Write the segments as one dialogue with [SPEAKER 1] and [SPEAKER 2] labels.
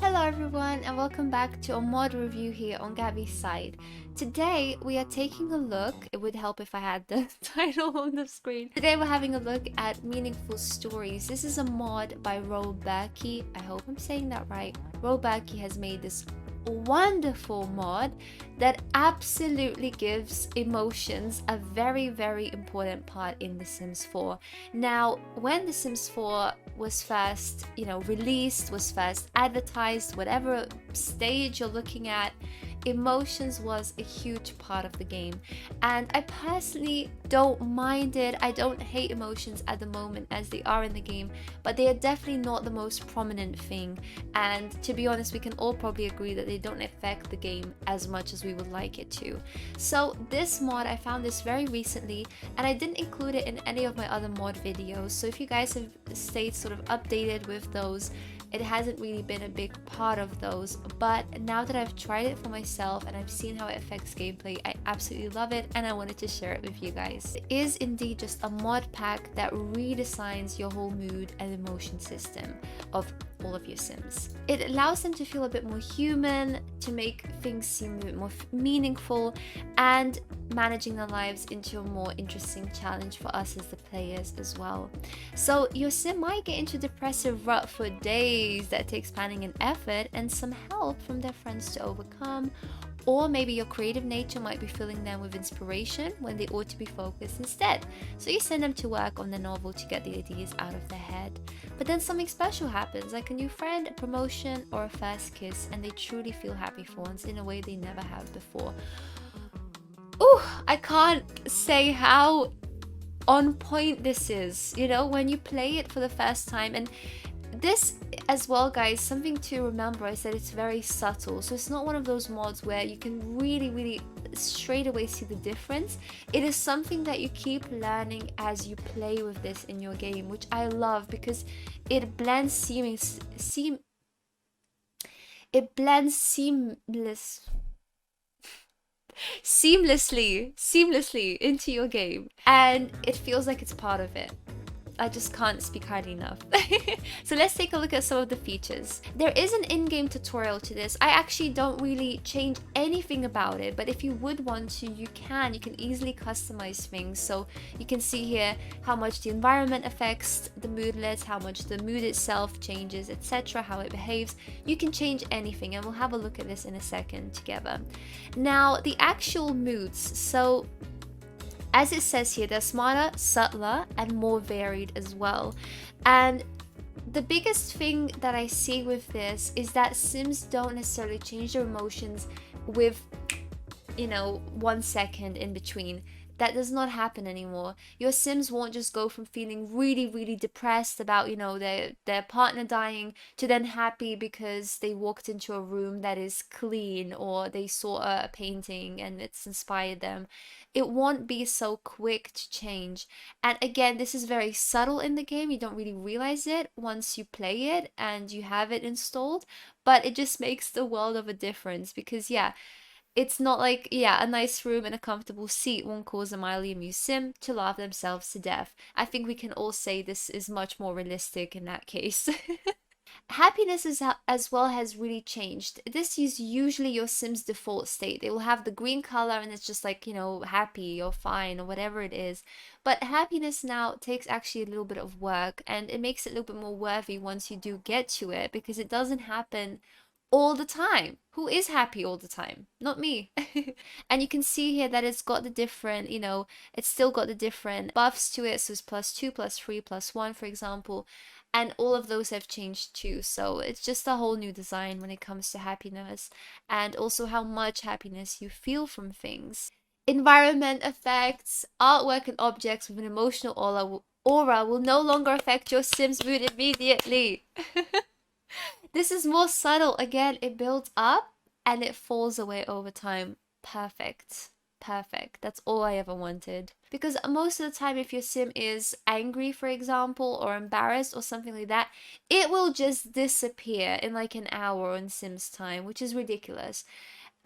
[SPEAKER 1] Hello everyone and welcome back to a mod review here on Gabi's side. Today we are taking a look, it would help if I had the title on the screen. Today we're having a look at Meaningful Stories. This is a mod by Robaki. I hope I'm saying that right. Robaki has made this wonderful mod that absolutely gives emotions a very important part in The Sims 4. Now, when The Sims 4 was first, released, was first advertised, whatever stage you're looking at, emotions was a huge part of the game. And I personally don't mind it. I don't hate emotions at the moment as they are in the game, but they are definitely not the most prominent thing. And to be honest, we can all probably agree that they don't affect the game as much as we would like it to. So this mod, I found this very recently and I didn't include it in any of my other mod videos. So if you guys have stayed sort of updated with those, it hasn't really been a big part of those, but now that I've tried it for myself and I've seen how it affects gameplay, I absolutely love it and I wanted to share it with you guys. It is indeed just a mod pack that redesigns your whole mood and emotion system of all of your Sims. It allows them to feel a bit more human, to make things seem a bit more meaningful, and managing their lives into a more interesting challenge for us as the players as well. So your Sim might get into a depressive rut for days that takes planning and effort and some help from their friends to overcome. Or maybe your creative nature might be filling them with inspiration when they ought to be focused instead. So you send them to work on the novel to get the ideas out of their head. But then something special happens, like a new friend, a promotion, or a first kiss, and they truly feel happy for once in a way they never have before. Ooh, I can't say how on point this is, when you play it for the first time. And this as well, guys, something to remember is that it's very subtle. So it's not one of those mods where you can really straight away see the difference. It is something that you keep learning as you play with this in your game, which I love because it blends seamlessly into your game, and it feels like it's part of it. I just can't speak highly enough. So let's take a look at some of the features. There is an in-game tutorial to this. I actually don't really change anything about it, but if you would want to, you can easily customize things. So you can see here how much the environment affects the moodlets, how much the mood itself changes, etc., how it behaves. You can change anything, and we'll have a look at this in a second together. Now, the actual moods. So as it says here, they're smarter, subtler, and more varied as well. And the biggest thing that I see with this is that Sims don't necessarily change their emotions with, 1 second in between. That does not happen anymore. Your Sims won't just go from feeling really depressed about, their partner dying to then happy because they walked into a room that is clean or they saw a painting and it's inspired them. It won't be so quick to change. And again, this is very subtle in the game. You don't really realize it once you play it and you have it installed, but it just makes the world of a difference because, yeah, it's not like, a nice room and a comfortable seat won't cause a mildly amused Sim to laugh themselves to death. I think we can all say this is much more realistic in that case. Happiness as well has really changed. This is usually your Sim's default state. They will have the green color and it's just like, happy or fine or whatever it is. But happiness now takes actually a little bit of work, and it makes it a little bit more worthy once you do get to it, because it doesn't happen all the time. Who is happy all the time? Not me. And you can see here that it's got the different, it's still got the different buffs to it. So it's +2, +3, +1, for example. And all of those have changed too. So it's just a whole new design when it comes to happiness, and also how much happiness you feel from things. Environment effects, artwork and objects with an emotional aura will no longer affect your Sim's mood immediately. This is more subtle. Again, it builds up and it falls away over time. Perfect. That's all I ever wanted. Because most of the time, if your Sim is angry, for example, or embarrassed or something like that, it will just disappear in like an hour on Sim's time, which is ridiculous.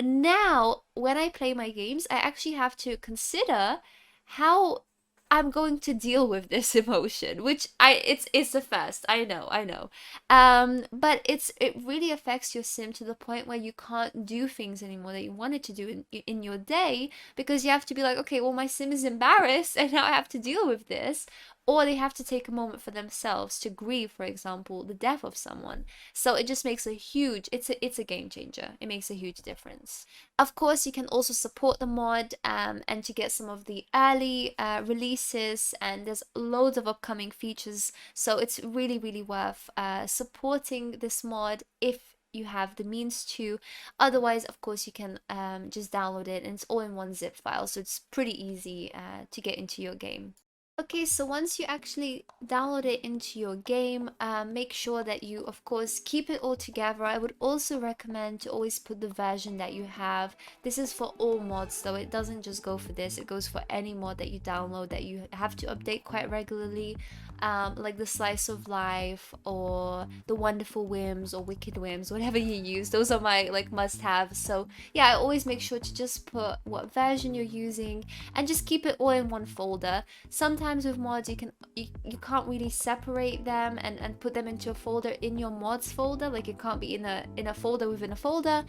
[SPEAKER 1] Now, when I play my games, I actually have to consider how I'm going to deal with this emotion, which it's the first. I know. But it really affects your sim to the point where you can't do things anymore that you wanted to do in your day, because you have to be like, okay, well, my sim is embarrassed and now I have to deal with this. Or they have to take a moment for themselves to grieve, for example, the death of someone. So it just makes a huge, it's a game changer. It makes a huge difference. Of course, you can also support the mod and to get some of the early releases, and there's loads of upcoming features. So it's really, really worth supporting this mod if you have the means to. Otherwise, of course, you can just download it, and it's all in one zip file. So it's pretty easy to get into your game. Okay, so once you actually download it into your game, make sure that you, of course, keep it all together. I would also recommend to always put the version that you have. This is for all mods, though. It doesn't just go for this. It goes for any mod that you download that you have to update quite regularly, like the Slice of Life or the Wonderful Whims or Wicked Whims, whatever you use. Those are my like must-haves. So yeah, I always make sure to just put what version you're using and just keep it all in one folder. Sometimes with mods you can't really separate them and put them into a folder in your mods folder, like it can't be in a folder within a folder.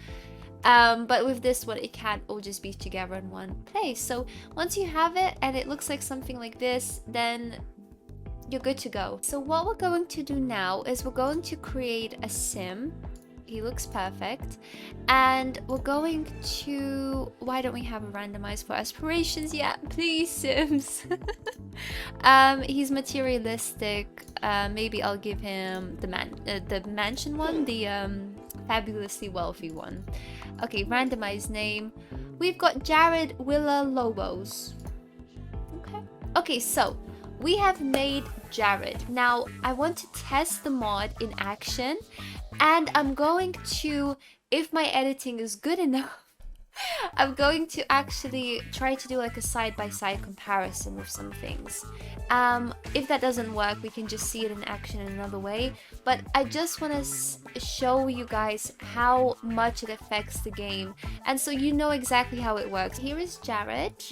[SPEAKER 1] But with this one, it can all just be together in one place. So once you have it and it looks like something like this, then you're good to go. So what we're going to do now is we're going to create a sim. He looks perfect. And we're going to... Why don't we have a randomized for aspirations yet? Please, Sims. He's materialistic. Maybe I'll give him the mansion one, the fabulously wealthy one. Okay, randomized name. We've got Jared Willa Lobos. Okay, so we have made Jared. Now, I want to test the mod in action, and I'm going to, if my editing is good enough, I'm going to actually try to do like a side-by-side comparison with some things. If that doesn't work, we can just see it in action in another way. But I just want to show you guys how much it affects the game, and so you know exactly how it works. Here is Jared.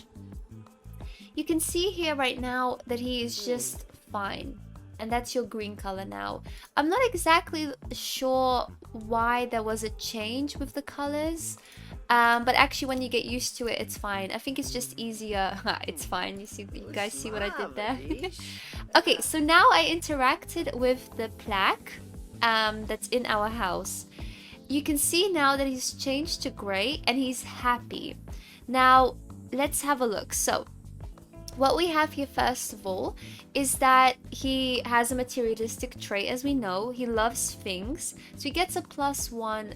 [SPEAKER 1] You can see here right now that he is just fine. And that's your green color now. I'm not exactly sure why there was a change with the colors. But actually when you get used to it, it's fine. I think it's just easier. It's fine. You guys see what I did there? Okay, so now I interacted with the plaque that's in our house. You can see now that he's changed to gray and he's happy. Now, let's have a look. So, what we have here first of all is that he has a materialistic trait, as we know. He loves things, so he gets a +1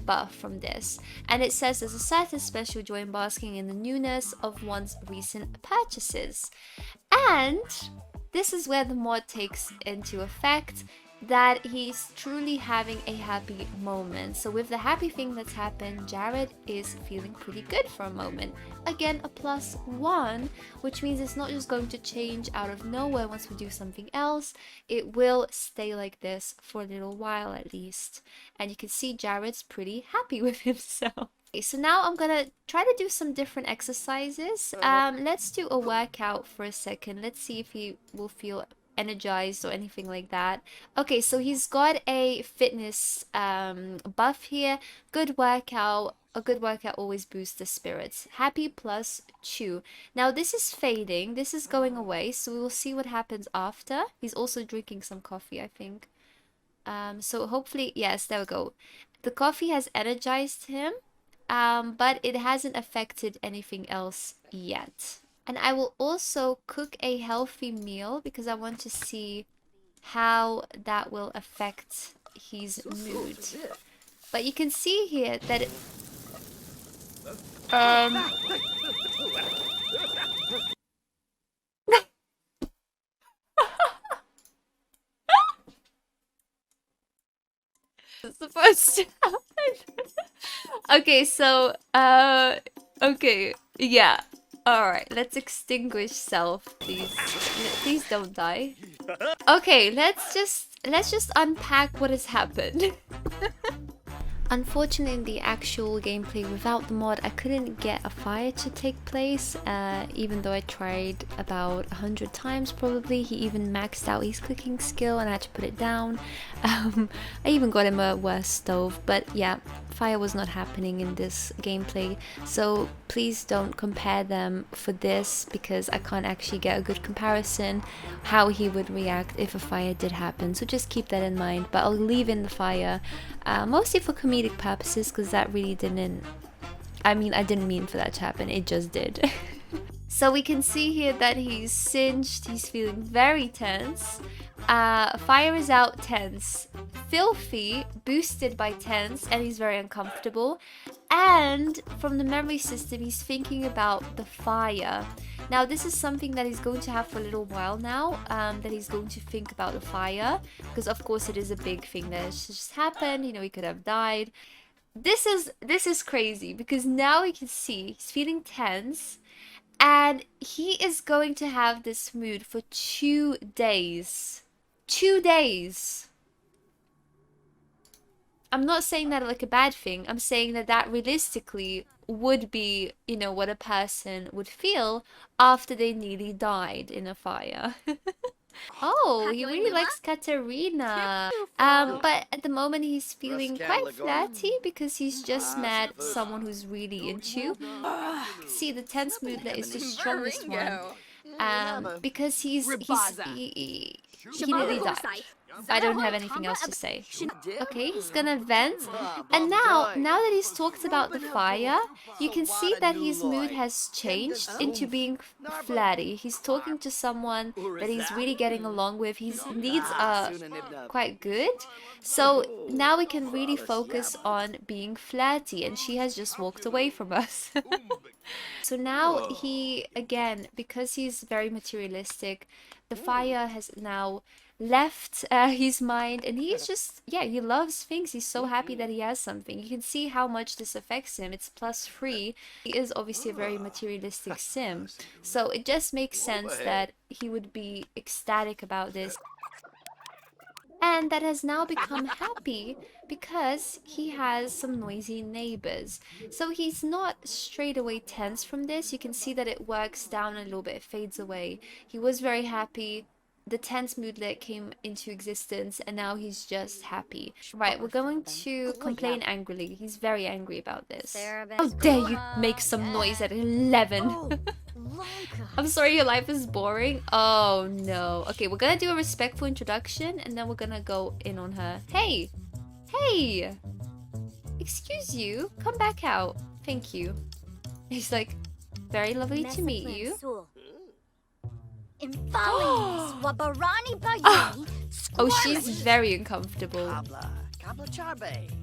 [SPEAKER 1] buff from this, and it says there's a certain special joy in basking in the newness of one's recent purchases. And this is where the mod takes into effect that he's truly having a happy moment. So with the happy thing that's happened, Jared is feeling pretty good for a moment. Again, a +1, which means it's not just going to change out of nowhere once we do something else. It will stay like this for a little while at least. And you can see Jared's pretty happy with himself. Okay, so now I'm gonna try to do some different exercises. Let's do a workout for a second. Let's see if he will feel energized or anything like that. Okay, so he's got a fitness buff here. Good workout. A good workout always boosts the spirits. Happy +2. Now this is fading. This is going away. So we will see what happens after. He's also drinking some coffee, I think. So hopefully, yes, there we go. The coffee has energized him, but it hasn't affected anything else yet. And I will also cook a healthy meal because I want to see how that will affect his mood. But you can see here that it... It's supposed to happen. Okay, so, okay, yeah. Alright, let's extinguish self, please. Please don't die. Okay, let's just unpack what has happened. Unfortunately, in the actual gameplay without the mod, I couldn't get a fire to take place, even though I tried about 100 times probably. He even maxed out his cooking skill and I had to put it down. I even got him a worse stove, but yeah, fire was not happening in this gameplay. So please don't compare them for this, because I can't actually get a good comparison how he would react if a fire did happen. So just keep that in mind, but I'll leave in the fire, mostly for comedic purposes, because that really didn't, I didn't mean for that to happen, it just did. So we can see here that he's singed, he's feeling very tense. Fire is out, tense. Filthy, boosted by tense, and he's very uncomfortable. And from the memory system, he's thinking about the fire. Now, this is something that he's going to have for a little while now, that he's going to think about the fire, because of course it is a big thing that has just happened, you know, he could have died. This is crazy, because now we can see he's feeling tense, and he is going to have this mood for 2 days. 2 days. I'm not saying that like a bad thing. I'm saying that that realistically would be, you know, what a person would feel after they nearly died in a fire. Oh, he really likes Katarina. But at the moment he's feeling quite flatty because he's just met someone who's really into. See, the tense mood that is the strongest one. Because he nearly died. I don't have anything else to say. Okay, he's gonna vent. And now that he's talked about the fire, you can see that his mood has changed into being flatty. He's talking to someone that he's really getting along with. His needs are quite good. So now we can really focus on being flatty, and she has just walked away from us. So now he, again, because he's very materialistic, the fire has now left his mind, and he's just, yeah, he loves things. He's so happy that he has something. You can see how much this affects him. It's +3. He is obviously a very materialistic sim, so it just makes sense that he would be ecstatic about this. And that has now become happy because he has some noisy neighbors. So he's not straight away tense from this. You can see that it works down a little bit, it fades away. He was very happy. The tense moodlet came into existence, and now he's just happy. Right, we're going to complain angrily. He's very angry about this. How dare you make some noise at 11? I'm sorry your life is boring. Oh no. Okay, we're gonna do a respectful introduction, and then we're gonna go in on her. Hey! Hey! Excuse you, come back out. Thank you. He's like, very lovely to meet you. Oh, she's very uncomfortable.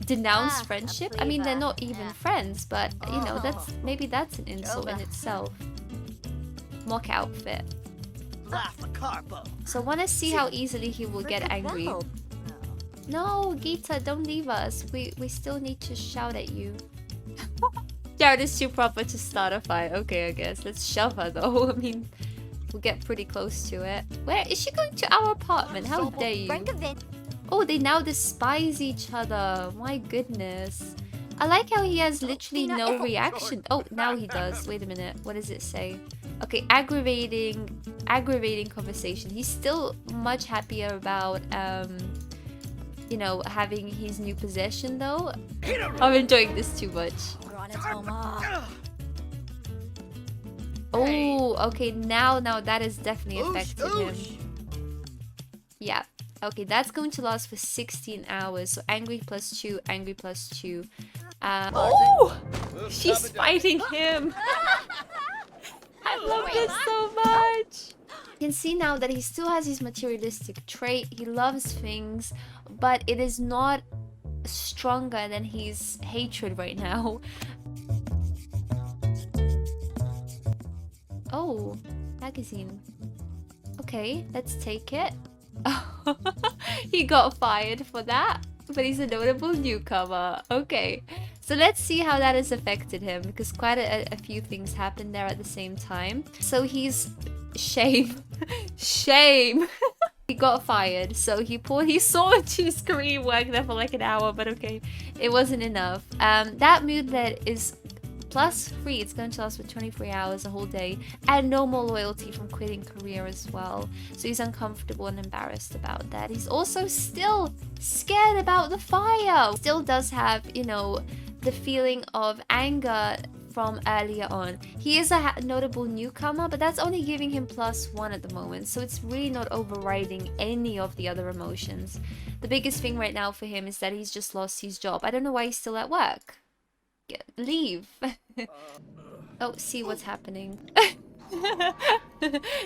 [SPEAKER 1] Denounce friendship? I mean, they're not even friends, but you know, maybe that's an insult in itself. Mock outfit. So wanna see how easily he will get angry. No, Gita, don't leave us. We still need to shout at you. Jared is too proper to start a fight. Okay, I guess. Let's shove her though. I mean, we'll get pretty close to it. Where is she going to our apartment? How dare you? Oh, they now despise each other. My goodness. I like how he has literally no reaction. Oh, now he does. Wait a minute. What does it say? Okay, aggravating conversation. He's still much happier about, you know, having his new possession though. I'm enjoying this too much. Oh, okay, now that has definitely affected him. Yeah, okay, that's going to last for 16 hours. So angry +2, angry +2. Oh, she's fighting him. I love this so much. You can see now that he still has his materialistic trait. He loves things, but it is not stronger than his hatred right now. Oh, magazine. Okay, let's take it. He got fired for that, but he's a notable newcomer. Okay, so let's see how that has affected him, because quite a few things happened there at the same time. So he's... Shame. Shame. He got fired, so he saw his career work there for like an hour, but okay, it wasn't enough. That moodlet is plus free. It's going to last for 23 hours, a whole day, and no more loyalty from quitting career as well. So he's uncomfortable and embarrassed about that. He's also still scared about the fire. Still does have, you know, the feeling of anger from earlier on. He is a notable newcomer, but that's only giving him +1 at the moment, so it's really not overriding any of the other emotions. The biggest thing right now for him is that he's just lost his job. I don't know why he's still at work. Leave. Oh, see what's happening.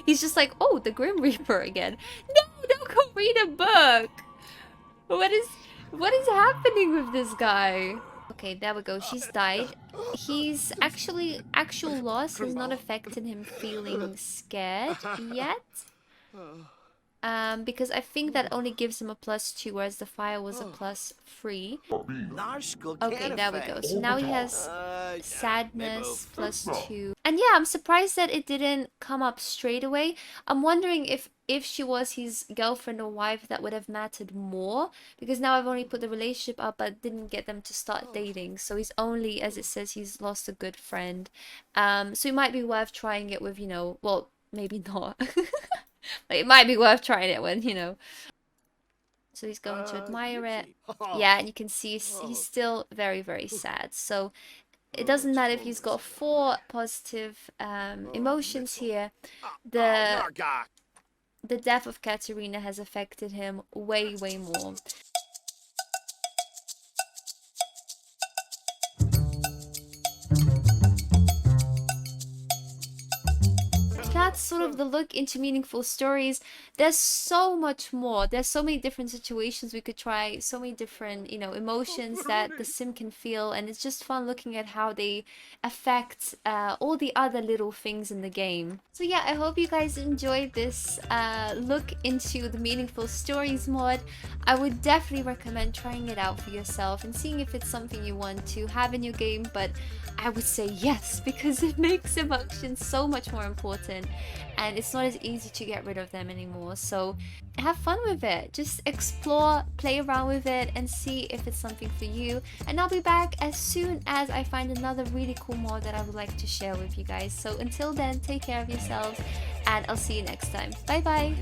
[SPEAKER 1] He's just like, oh, the Grim Reaper again. No, don't go read a book. What is happening with this guy? Okay, there we go. She's died. He's actual loss has not affected him feeling scared yet. Because I think that only gives him a +2, whereas the fire was a +3. Okay, there we go. So now he has sadness +2. And yeah, I'm surprised that it didn't come up straight away. I'm wondering if she was his girlfriend or wife, that would have mattered more. Because now I've only put the relationship up, but didn't get them to start dating. So he's only, as it says, he's lost a good friend. So it might be worth trying it with, you know, well, maybe not. But it might be worth trying it when, you know. So he's going to admire it. Yeah, and you can see he's still very, very sad. So it doesn't matter if he's got 4 positive emotions here. The death of Katerina has affected him way, way more. That's sort of the look into meaningful stories. There's so much more. There's so many different situations we could try, so many different, you know, emotions that the sim can feel, and it's just fun looking at how they affect all the other little things in the game. So yeah, I hope you guys enjoyed this look into the meaningful stories mod. I would definitely recommend trying it out for yourself and seeing if it's something you want to have in your game, but I would say yes, because it makes emotions so much more important and it's not as easy to get rid of them anymore. So have fun with it, just explore, play around with it and see if it's something for you. And I'll be back as soon as I find another really cool mod that I would like to share with you guys. So until then, take care of yourselves and I'll see you next time. Bye bye.